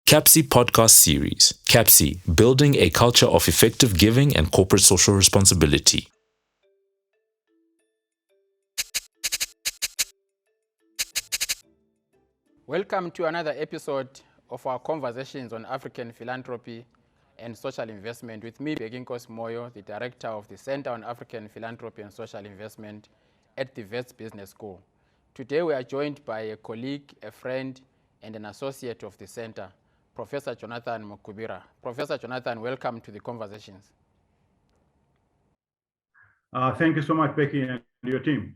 CAPSI podcast series. CAPSI, building a culture of effective giving and corporate social responsibility. Welcome to another episode of our conversations on African philanthropy and social investment with me, Bheki Moyo, the director of the Center on African Philanthropy and Social Investment at the Wits Business School. Today we are joined by a colleague, a friend, and an associate of the center, Professor Jonathan Makuwira. Professor Jonathan, welcome to the conversations. Thank you so much, Bheki, and your team.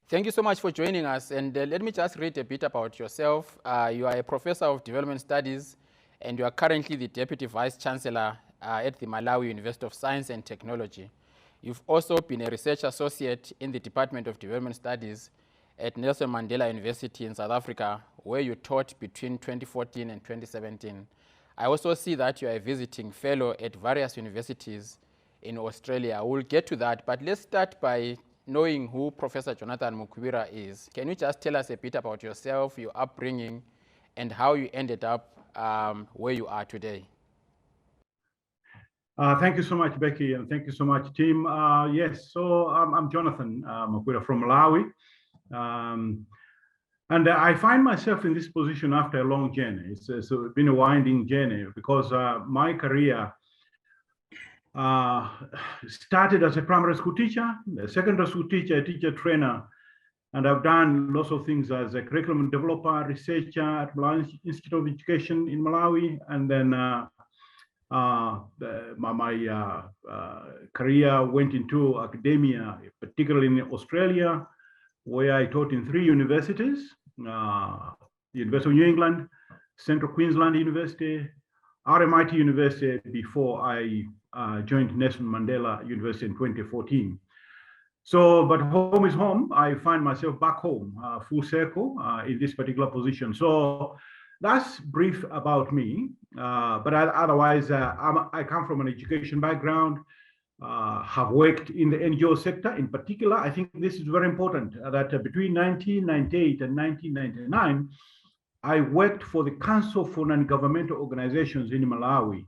Thank you so much for joining us. And let me just read a bit about yourself. You are a professor of development studies, and you are currently the deputy vice chancellor at the Malawi University of Science and Technology. You've also been a research associate in the Department of Development Studies at Nelson Mandela University in South Africa, where you taught between 2014 and 2017. I also see that you are a visiting fellow at various universities in Australia. We'll get to that, but let's start by knowing who Professor Jonathan Makuwira is. Can you just tell us a bit about yourself, your upbringing, and how you ended up where you are today? Thank you so much, Bheki, and thank you so much, team. Yes, so I'm Jonathan Makuwira from Malawi. And I find myself in this position after a long journey. It's been a winding journey because my career started as a primary school teacher, a secondary school teacher, a teacher trainer, and I've done lots of things as a curriculum developer, researcher at Malawi Institute of Education in Malawi, and then my career went into academia, particularly in Australia, where I taught in 3 universities, University of New England, Central Queensland University, RMIT University, before I joined Nelson Mandela University in 2014. So, but home is home. I find myself back home, full circle in this particular position. So that's brief about me. But otherwise, I come from an education background, have worked in the NGO sector. In particular, I think this is very important, that between 1998 and 1999, I worked for the Council for Non-Governmental Organizations in Malawi,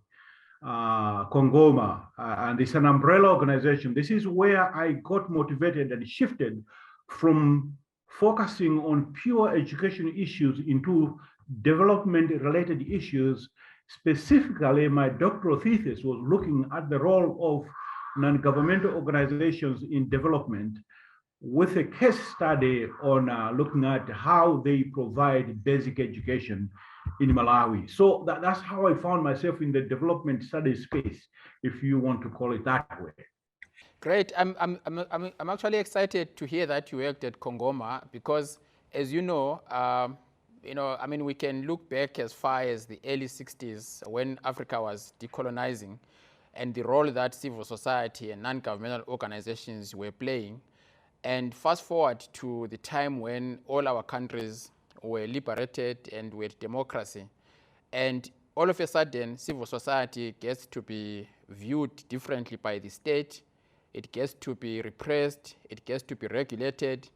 Kongoma, and it's an umbrella organization. This is where I got motivated and shifted from focusing on pure education issues into development-related issues. Specifically, my doctoral thesis was looking at the role of non-governmental organizations in development, with a case study on looking at how they provide basic education in Malawi. So that's how I found myself in the development studies space, if you want to call it that way. Great. I'm actually excited to hear that you worked at Kongoma because, as you know, I mean, we can look back as far as the early 60s when Africa was decolonizing and the role that civil society and non-governmental organizations were playing. And fast forward to the time when all our countries were liberated and with democracy. And all of a sudden, civil society gets to be viewed differently by the state. It gets to be repressed. It gets to be regulated.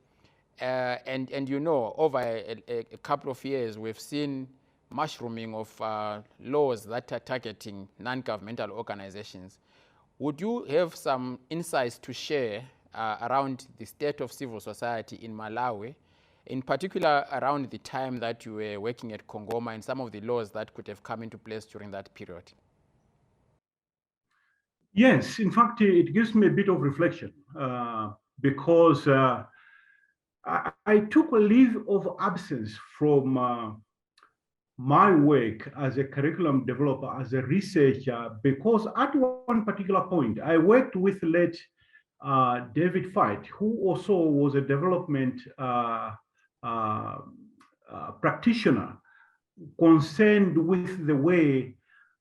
And you know, over a couple of years, we've seen mushrooming of laws that are targeting non-governmental organizations. Would you have some insights to share around the state of civil society in Malawi, in particular around the time that you were working at Kongoma and some of the laws that could have come into place during that period? Yes, in fact, it gives me a bit of reflection because I took a leave of absence from my work as a curriculum developer, as a researcher, because at one particular point, I worked with late David Fight, who also was a development practitioner concerned with the way,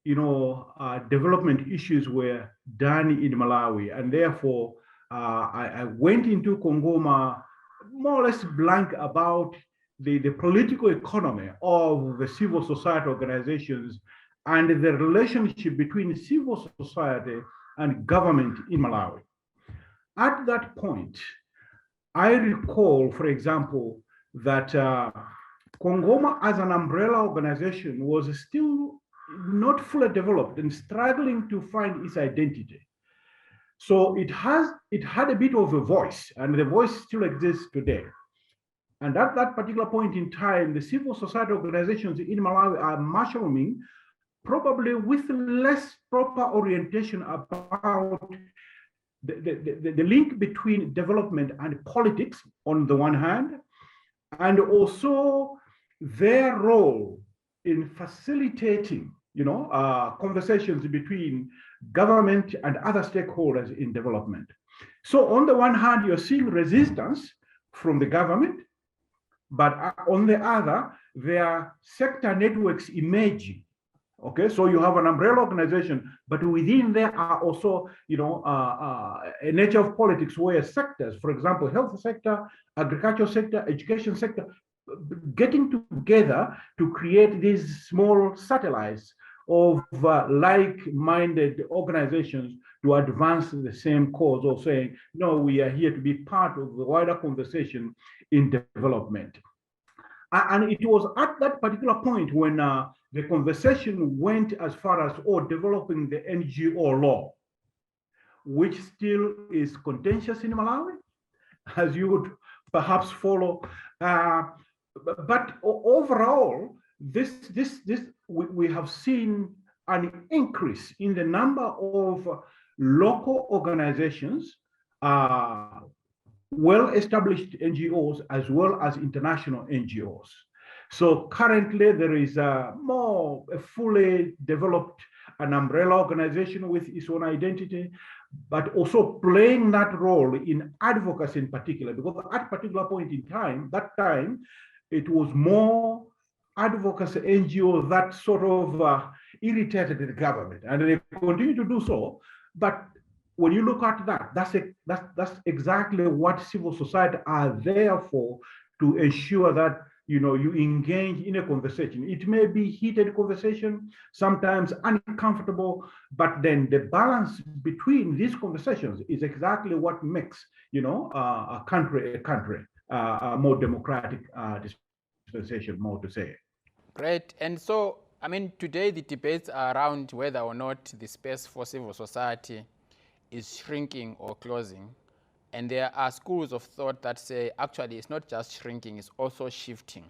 development issues were done in Malawi. And therefore, I went into Kongoma more or less blank about the political economy of the civil society organizations and the relationship between civil society and government in Malawi. At that point, I recall, for example, that Kongoma as an umbrella organization was still not fully developed and struggling to find its identity. So it had a bit of a voice, and the voice still exists today. And at that particular point in time, the civil society organizations in Malawi are mushrooming, probably with less proper orientation about the link between development and politics on the one hand, and also their role in facilitating, conversations between government and other stakeholders in development. So on the one hand, you're seeing resistance from the government, but on the other, there are sector networks emerging. Okay, so you have an umbrella organization, but within there are also, a nature of politics where sectors, for example, health sector, agricultural sector, education sector, getting together to create these small satellites of like-minded organizations to advance the same cause, or saying, no, we are here to be part of the wider conversation in development. And it was at that particular point when the conversation went as far as developing the NGO law, which still is contentious in Malawi, as you would perhaps follow. But overall, we have seen an increase in the number of local organizations, well-established NGOs, as well as international NGOs. So currently there is a fully developed an umbrella organization with its own identity, but also playing that role in advocacy in particular, because at a particular point in time, it was more advocacy NGOs that sort of irritated the government, and they continue to do so. But when you look at that, that's exactly what civil society are there for, to ensure that you engage in a conversation. It may be heated conversation, sometimes uncomfortable, but then the balance between these conversations is exactly what makes a country a more democratic dispensation, more to say. Great. And so, I mean, today the debates are around whether or not the space for civil society is shrinking or closing. And there are schools of thought that say, actually, it's not just shrinking, it's also shifting.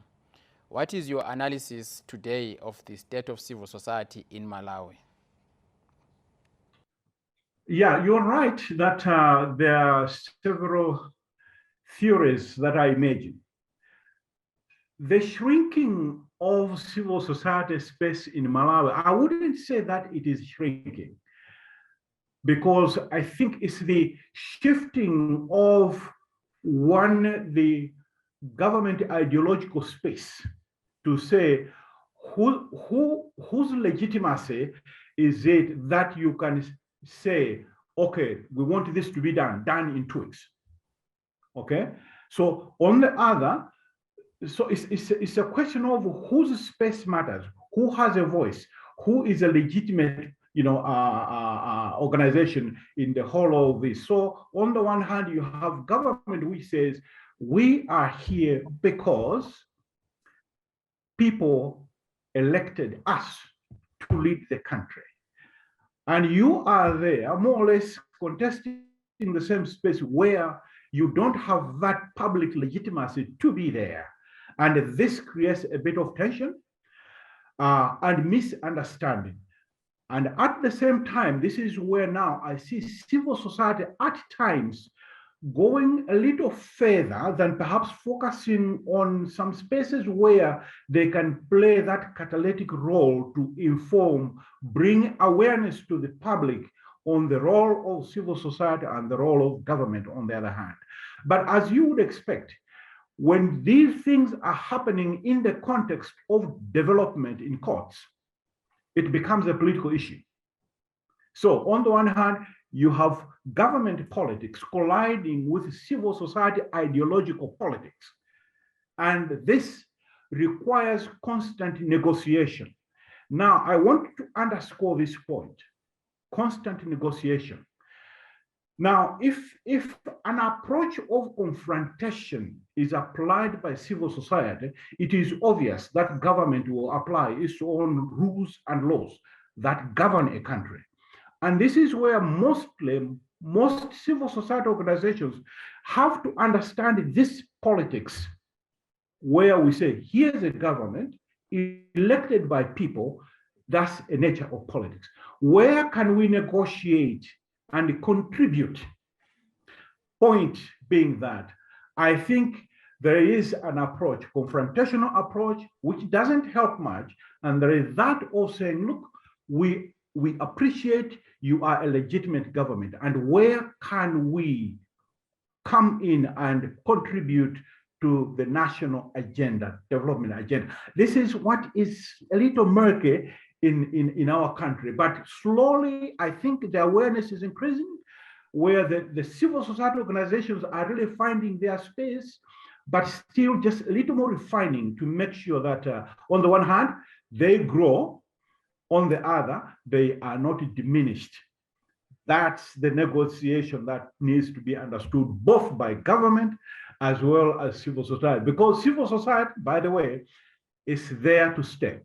What is your analysis today of the state of civil society in Malawi? Yeah, you're right that there are several theories that I imagine. The shrinking of civil society space in Malawi, I wouldn't say that it is shrinking, because I think it's the shifting of the government ideological space to say whose legitimacy is it that you can say, okay, we want this to be done in 2 weeks. Okay, so on the other, so it's a question of whose space matters, who has a voice, who is a legitimate organization in the whole of this. So on the one hand, you have government which says, we are here because people elected us to lead the country. And you are there more or less contesting the same space where you don't have that public legitimacy to be there. And this creates a bit of tension and misunderstanding. And at the same time, this is where now I see civil society at times going a little further than perhaps focusing on some spaces where they can play that catalytic role to inform, bring awareness to the public on the role of civil society and the role of government on the other hand. But as you would expect, when these things are happening in the context of development in courts, it becomes a political issue. So on the one hand, you have government politics colliding with civil society ideological politics. And this requires constant negotiation. Now, I want to underscore this point, constant negotiation. Now, if an approach of confrontation is applied by civil society, it is obvious that government will apply its own rules and laws that govern a country. And this is where most civil society organizations have to understand this politics, where we say, here's a government elected by people. That's a nature of politics. Where can we negotiate and contribute? Point being that I think there is an approach, confrontational approach, which doesn't help much. And there is that of saying, look, we appreciate you are a legitimate government, and where can we come in and contribute to the national agenda, development agenda? This is what is a little murky in our country, but slowly I think the awareness is increasing, where the civil society organizations are really finding their space, but still just a little more refining to make sure that on the one hand, they grow, on the other, they are not diminished. That's the negotiation that needs to be understood both by government as well as civil society, because civil society, by the way, is there to stay.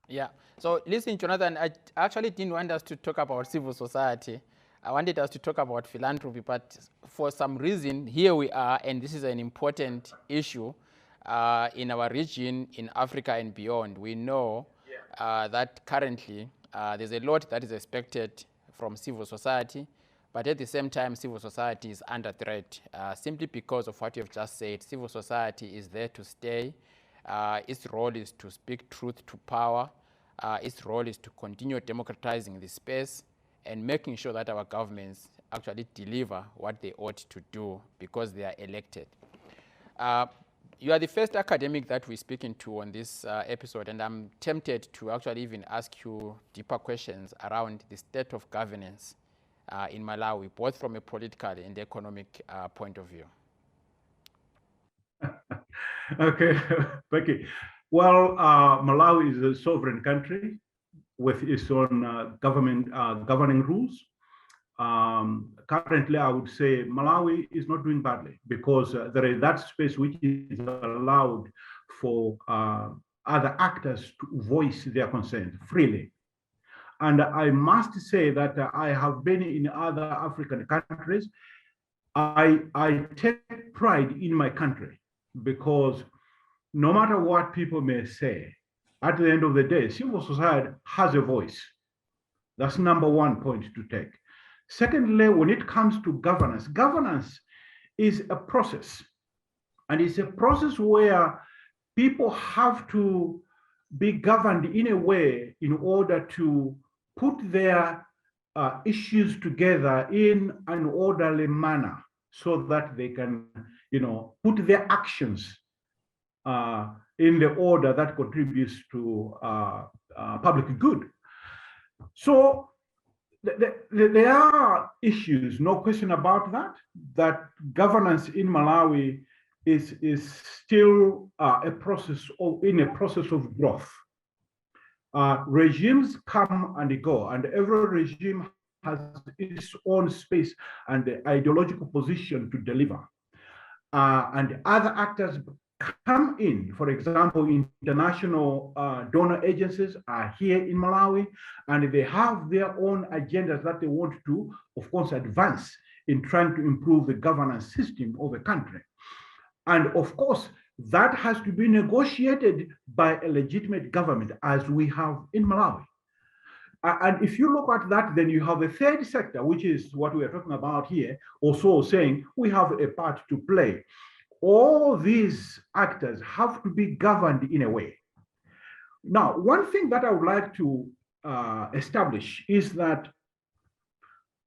Yeah. So listen, Jonathan, I actually didn't want us to talk about civil society. I wanted us to talk about philanthropy, but for some reason, here we are, and this is an important issue in our region, in Africa and beyond. We know that currently there's a lot that is expected from civil society, but at the same time, civil society is under threat simply because of what you've just said. Civil society is there to stay. Its role is to speak truth to power. Its role is to continue democratizing the space and making sure that our governments actually deliver what they ought to do because they are elected. You are the first academic that we're speaking to on this episode, and I'm tempted to actually even ask you deeper questions around the state of governance in Malawi, both from a political and economic point of view. Okay, Bheki. Well, Malawi is a sovereign country with its own governing rules. Currently, I would say Malawi is not doing badly because there is that space which is allowed for other actors to voice their consent freely. And I must say that I have been in other African countries. I take pride in my country because no matter what people may say, at the end of the day, civil society has a voice. That's number one point to take. Secondly, when it comes to governance, governance is a process. And it's a process where people have to be governed in a way in order to put their issues together in an orderly manner so that they can, put their actions in the order that contributes to public good. So there are issues, no question about that governance in Malawi is still in a process of growth. Regimes come and go, and every regime has its own space and the ideological position to deliver. And other actors come in. For example, international donor agencies are here in Malawi, and they have their own agendas that they want to, of course, advance in trying to improve the governance system of a country. And of course, that has to be negotiated by a legitimate government, as we have in Malawi. And if you look at that, then you have a third sector, which is what we are talking about here, also saying we have a part to play. All these actors have to be governed in a way. Now, one thing that I would like to establish is that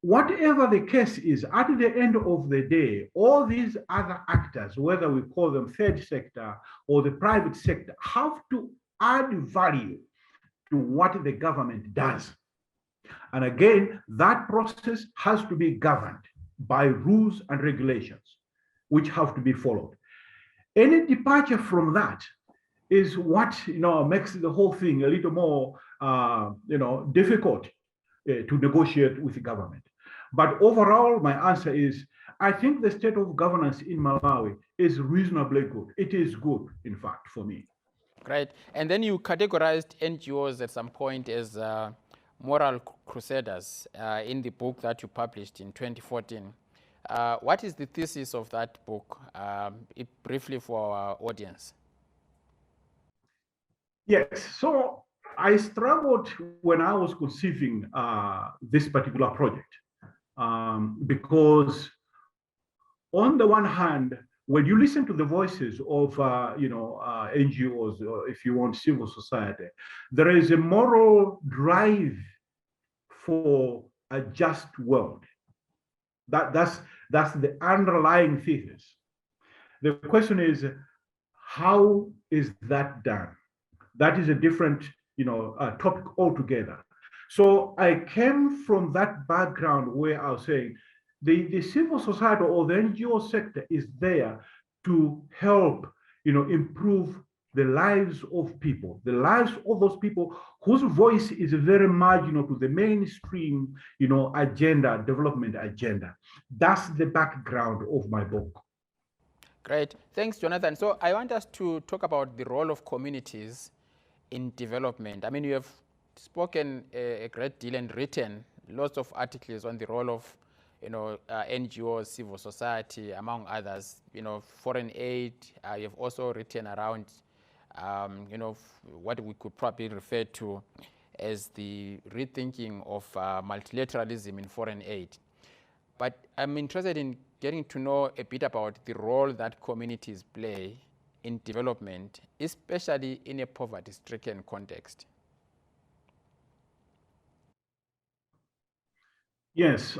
whatever the case is, at the end of the day, all these other actors, whether we call them third sector or the private sector, have to add value to what the government does. And again, that process has to be governed by rules and regulations, which have to be followed. Any departure from that is what makes the whole thing a little more difficult to negotiate with the government. But overall, my answer is, I think the state of governance in Malawi is reasonably good. It is good, in fact, for me. Great. And then you categorized NGOs at some point as moral crusaders in the book that you published in 2014. What is the thesis of that book, briefly for our audience? Yes, so I struggled when I was conceiving this particular project because on the one hand, when you listen to the voices of NGOs, or if you want civil society, there is a moral drive for a just world. That's the underlying thesis. The question is, how is that done? That is a different topic altogether. So I came from that background where I was saying the civil society or the NGO sector is there to help improve the lives of people, the lives of those people whose voice is very marginal to the mainstream agenda, development agenda. That's the background of my book. Great. Thanks, Jonathan. So I want us to talk about the role of communities in development. I mean, you have spoken a great deal and written lots of articles on the role of NGOs, civil society, among others, foreign aid. You've also written around, what we could probably refer to as the rethinking of multilateralism in foreign aid. But I'm interested in getting to know a bit about the role that communities play in development, especially in a poverty-stricken context. Yes,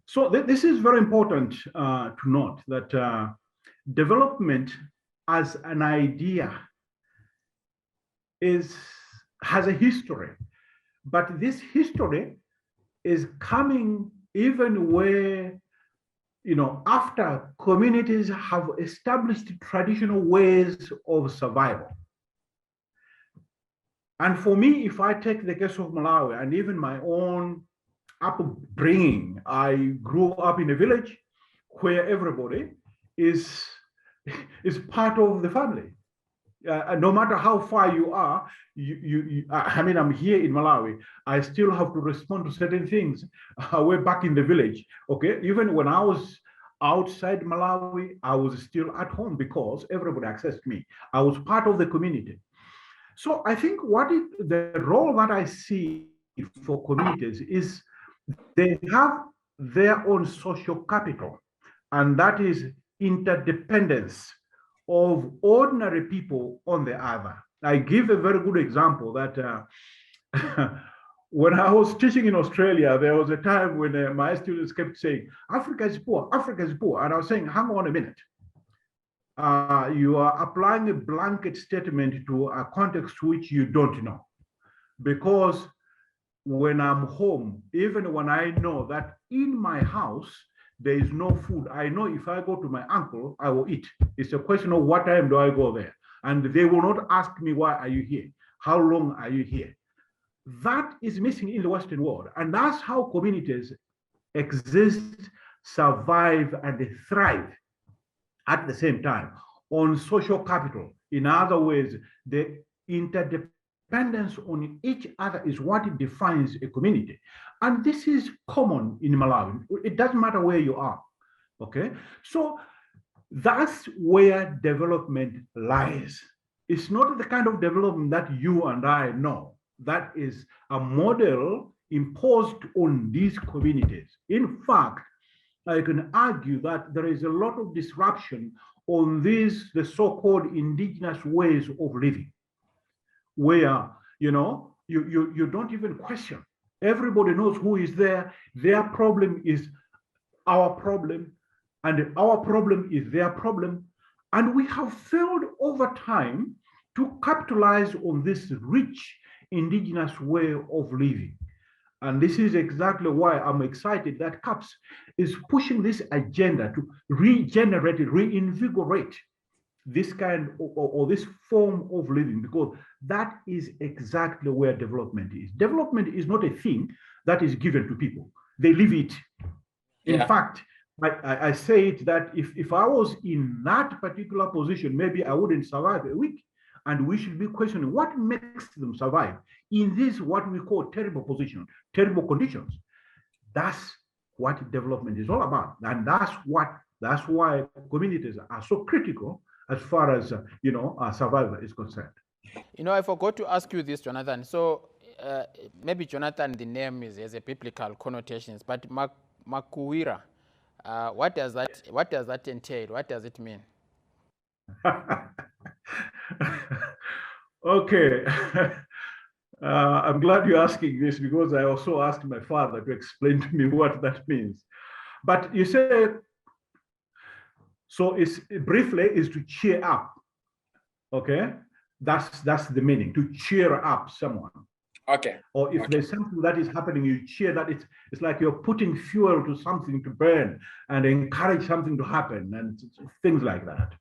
so this is very important to note that development as an idea has a history, but this history is coming even where after communities have established traditional ways of survival. And for me, if I take the case of Malawi and even my own upbringing, I grew up in a village where everybody is part of the family. No matter how far you are, I mean, I'm here in Malawi, I still have to respond to certain things. We're back in the village, okay? Even when I was outside Malawi, I was still at home because everybody accessed me. I was part of the community. So I think the role that I see for communities is they have their own social capital, and that is interdependence of ordinary people on the other. I give a very good example that when I was teaching in Australia, there was a time when my students kept saying, Africa is poor, Africa is poor. And I was saying, hang on a minute. You are applying a blanket statement to a context which you don't know. Because when I'm home, even when I know that in my house, there is no food, I know if I go to my uncle, I will eat. It's a question of what time do I go there? And they will not ask me, why are you here? How long are you here? That is missing in the Western world. And that's how communities exist, survive, and thrive at the same time on social capital. In other words, the interdependence on each other is what defines a community. And this is common in Malawi. It doesn't matter where you are, okay? So that's where development lies. It's not the kind of development that you and I know. That is a model imposed on these communities. In fact, I can argue that there is a lot of disruption on the so-called indigenous ways of living, where you don't even question. Everybody knows who is there. Their problem is our problem, and our problem is their problem. And we have failed over time to capitalize on this rich indigenous way of living. And this is exactly why I'm excited that CAPS is pushing this agenda to regenerate, reinvigorate this kind or this form of living, because that is exactly where development is. Development is not a thing that is given to people. They live it. In fact, I say it that if I was in that particular position, maybe I wouldn't survive a week. And we should be questioning what makes them survive in this, what we call terrible position, terrible conditions. That's what development is all about. And that's why communities are so critical as far as, survival is concerned. I forgot to ask you this, Jonathan. So maybe Jonathan, the name has a biblical connotations, but Makuwira, what does that entail? What does it mean? Okay. I'm glad you're asking this because I also asked my father to explain to me what that means. But you say, so it's briefly is to cheer up. Okay, that's the meaning, to cheer up someone. Okay. Or if there's something that is happening, you cheer that. It's like you're putting fuel to something to burn and encourage something to happen and things like that.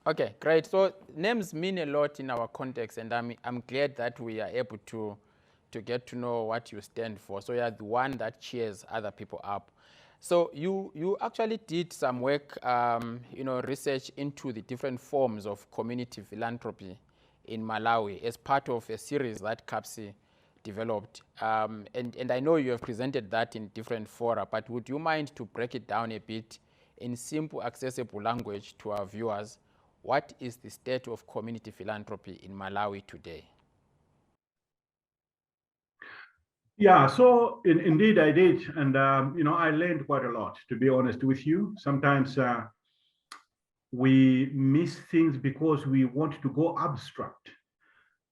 Okay, great. So names mean a lot in our context, and I'm glad that we are able to get to know what you stand for. So you're the one that cheers other people up. So you actually did some work, research into the different forms of community philanthropy in Malawi as part of a series that CAPSI developed. And I know you have presented that in different fora, but would you mind to break it down a bit in simple, accessible language to our viewers? What is the state of community philanthropy in Malawi today? Yeah, so indeed I did. And, I learned quite a lot, to be honest with you. Sometimes we miss things because we want to go abstract.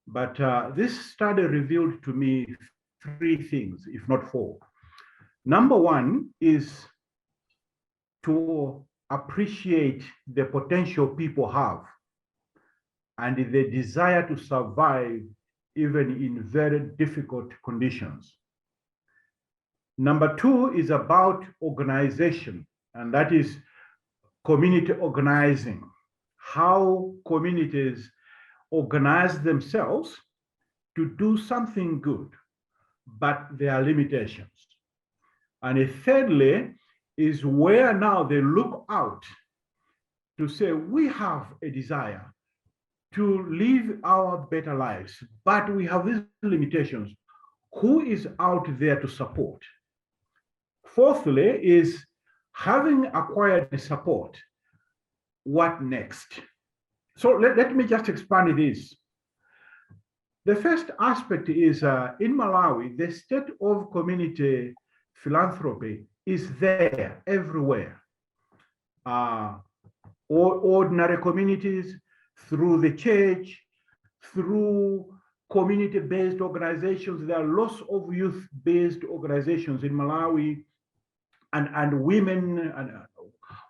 But this study revealed to me 3 things, if not 4. Number 1 is to appreciate the potential people have and the desire to survive even in very difficult conditions. Number 2 is about organization, and that is community organizing, how communities organize themselves to do something good, but there are limitations. And thirdly is where now they look out to say, we have a desire to live our better lives, but we have these limitations. Who is out there to support? Fourthly is, having acquired the support, what next? So let me just expand this. The first aspect is in Malawi, the state of community philanthropy is there everywhere. Ordinary communities, through the church, through community-based organizations. There are lots of youth-based organizations in Malawi, and women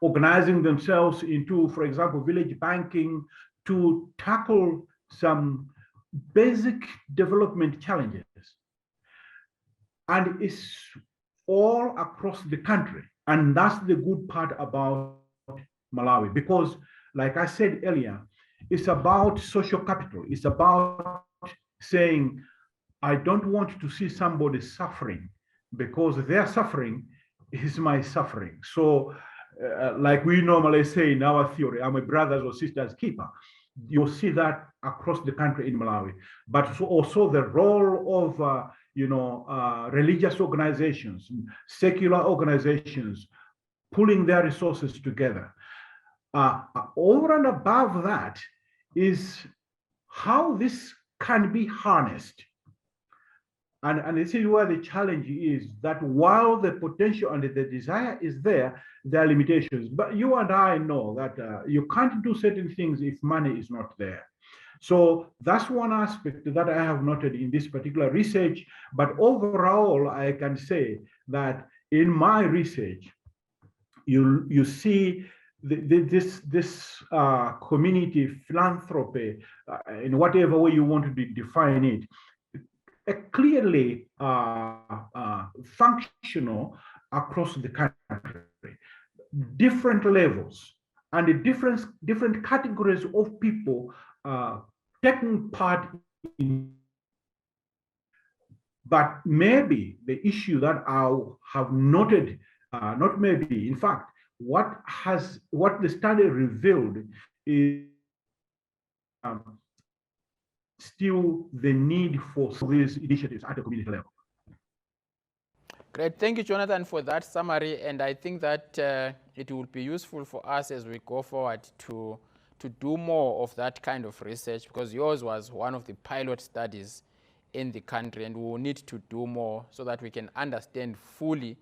organizing themselves into, for example, village banking to tackle some basic development challenges. And it's all across the country. And that's the good part about Malawi, because like I said earlier, it's about social capital. It's about saying, I don't want to see somebody suffering because their suffering is my suffering. So like we normally say in our theory, I'm a brothers or sisters keeper. You'll see that across the country in Malawi, but also the role of religious organizations, secular organizations, pulling their resources together. Over and above that is how this can be harnessed. And this is where the challenge is, that while the potential and the desire is there, there are limitations. But you and I know that you can't do certain things if money is not there. So that's one aspect that I have noted in this particular research. But overall, I can say that in my research, you see this community philanthropy, in whatever way you want to define it, clearly functional across the country, different levels and different categories of people taking part in. But maybe the issue that I have noted not maybe. In fact, what the study revealed is still the need for these initiatives at the community level. Great. Thank you, Jonathan, for that summary. And I think that it will be useful for us as we go forward to do more of that kind of research, because yours was one of the pilot studies in the country, and we will need to do more so that we can understand fully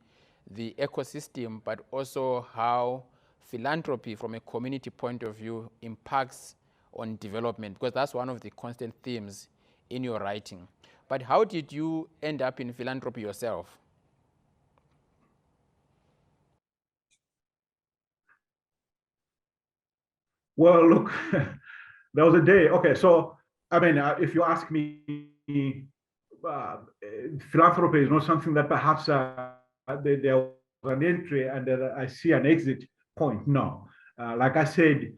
the ecosystem, but also how philanthropy from a community point of view impacts on development, because that's one of the constant themes in your writing. But how did you end up in philanthropy yourself? Well, look, there was a day. Okay, so I mean, if you ask me, philanthropy is not something that perhaps there was an entry and I see an exit point. No, like I said,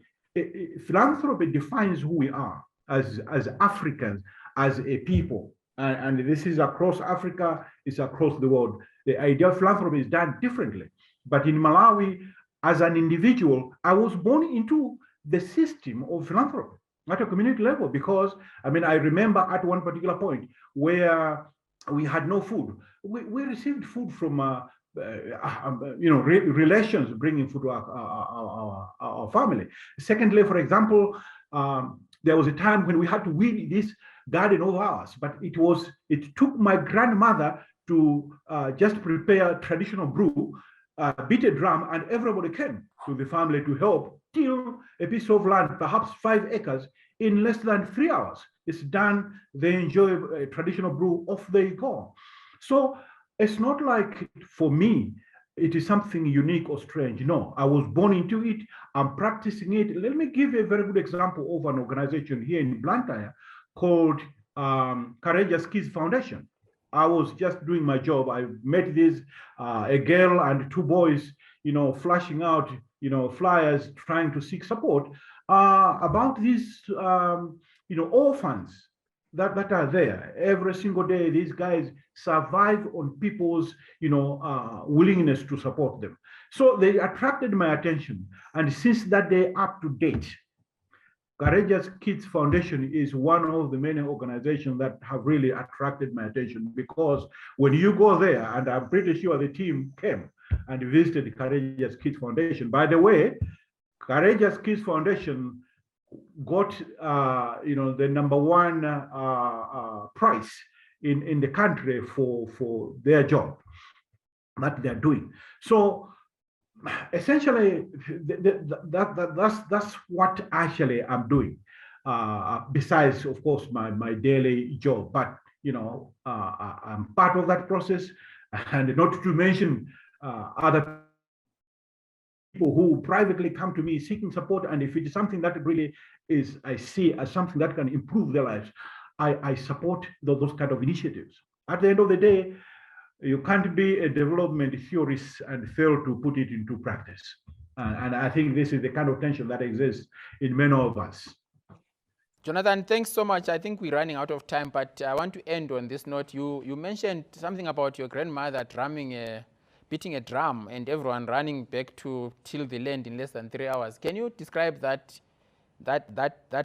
philanthropy defines who we are as Africans, as a people, and this is across Africa, it's across the world. The idea of philanthropy is done differently, but in Malawi, as an individual, I was born into the system of philanthropy at a community level, because I mean, I remember at one particular point where we had no food. We received food from relations bringing food to our family. Secondly, for example, there was a time when we had to weed this garden of ours, but it took my grandmother to just prepare traditional brew, beat a drum, and everybody came to the family to help till a piece of land, perhaps 5 acres, in less than 3 hours. It's done, they enjoy a traditional brew, off they go. So it's not like, for me, it is something unique or strange. No, I was born into it, I'm practicing it. Let me give a very good example of an organization here in Blantyre called Courageous Kids Foundation. I was just doing my job. I met this, a girl and 2 boys, flashing out, flyers, trying to seek support about these, orphans that are there. Every single day, these guys survive on people's, willingness to support them. So they attracted my attention. And since that day up to date, Courageous Kids Foundation is one of the many organizations that have really attracted my attention, because when you go there, and I'm pretty sure the team came and visited Courageous Kids Foundation. By the way, Courageous Kids Foundation got the #1 prize in the country for their job that they're doing. So essentially, that's what actually I'm doing. Besides, of course, my daily job, but I'm part of that process, and not to mention other people who privately come to me seeking support. And if it is something that really is, I see as something that can improve their lives, I support those kind of initiatives. At the end of the day, you can't be a development theorist and fail to put it into practice. And I think this is the kind of tension that exists in many of us. Jonathan, thanks so much. I think we're running out of time, but I want to end on this note. You mentioned something about your grandmother beating a drum and everyone running back to till the land in less than 3 hours. Can you describe that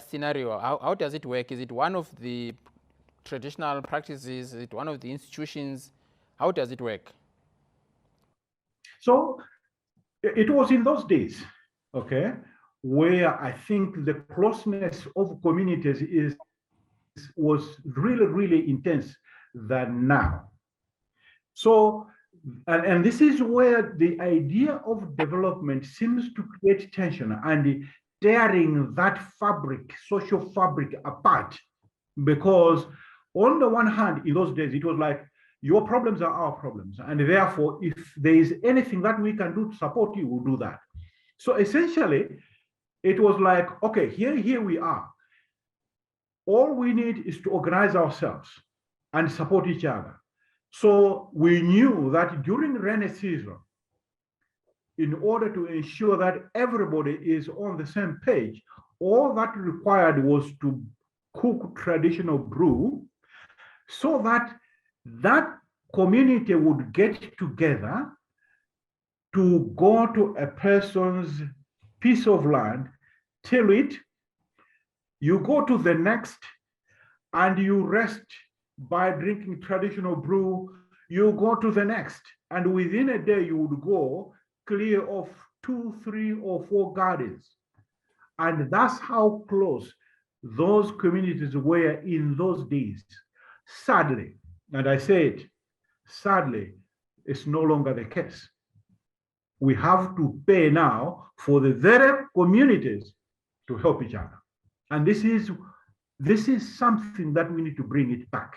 scenario? How does it work? Is it one of the traditional practices? Is it one of the institutions? How does it work? So it was in those days, okay, where I think the closeness of communities was really, really intense than now. So, and this is where the idea of development seems to create tension and tearing that fabric, social fabric, apart. Because on the one hand, in those days, it was like, your problems are our problems. And therefore, if there is anything that we can do to support you, we'll do that. So essentially, it was like, okay, here we are. All we need is to organize ourselves and support each other. So we knew that during rainy season, in order to ensure that everybody is on the same page, all that required was to cook traditional brew so that that community would get together to go to a person's piece of land, till it, you go to the next, and you rest by drinking traditional brew, you go to the next, and within a day you would go clear of 2, 3, or 4 gardens. And that's how close those communities were in those days. Sadly, and I say it, sadly, it's no longer the case. We have to pay now for the very communities to help each other. And this is something that we need to bring it back.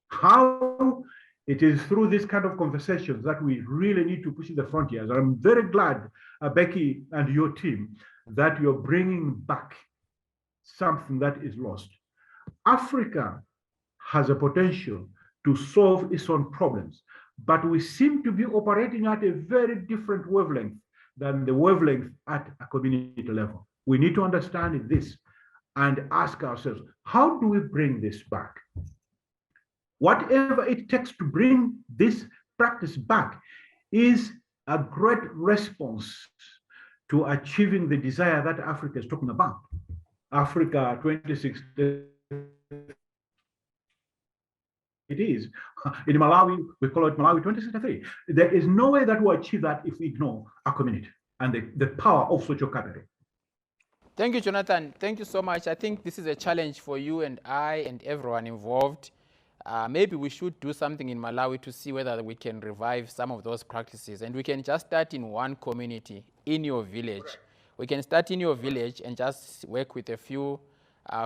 How? It is through this kind of conversations that we really need to push the frontiers. I'm very glad, Bheki and your team, that you're bringing back something that is lost. Africa has a potential to solve its own problems, but we seem to be operating at a very different wavelength than the wavelength at a community level. We need to understand this and ask ourselves, how do we bring this back? Whatever it takes to bring this practice back is a great response to achieving the desire that Africa is talking about. Africa 2060, it is. In Malawi, we call it Malawi 2063. There is no way that we achieve that if we ignore our community and the power of social capital. Thank you, Jonathan. Thank you so much. I think this is a challenge for you and I and everyone involved. Maybe we should do something in Malawi to see whether we can revive some of those practices. And we can just start in one community, in your village. We can start in your village and just work with a few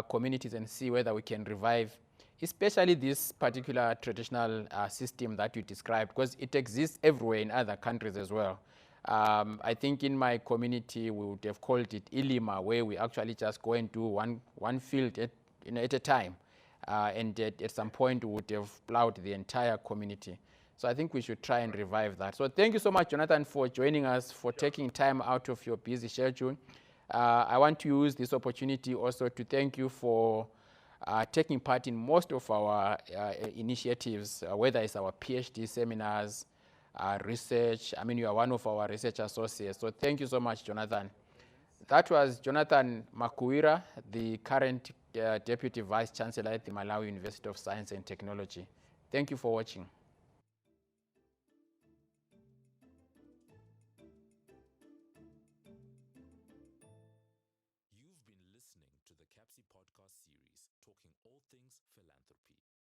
communities and see whether we can revive, especially this particular traditional system that you described, because it exists everywhere in other countries as well. I think in my community, we would have called it Ilima, where we actually just go and do one field at a time. And at some point, we would have plowed the entire community. So I think we should try and revive that. So thank you so much, Jonathan, for joining us, for taking time out of your busy schedule. I want to use this opportunity also to thank you for taking part in most of our initiatives, whether it's our PhD seminars, research. I mean, you are one of our research associates. So thank you so much, Jonathan. That was Jonathan Makuwira, the current Deputy Vice Chancellor at the Malawi University of Science and Technology. Thank you for watching. You've been listening to the CAPSI podcast series, talking all things philanthropy.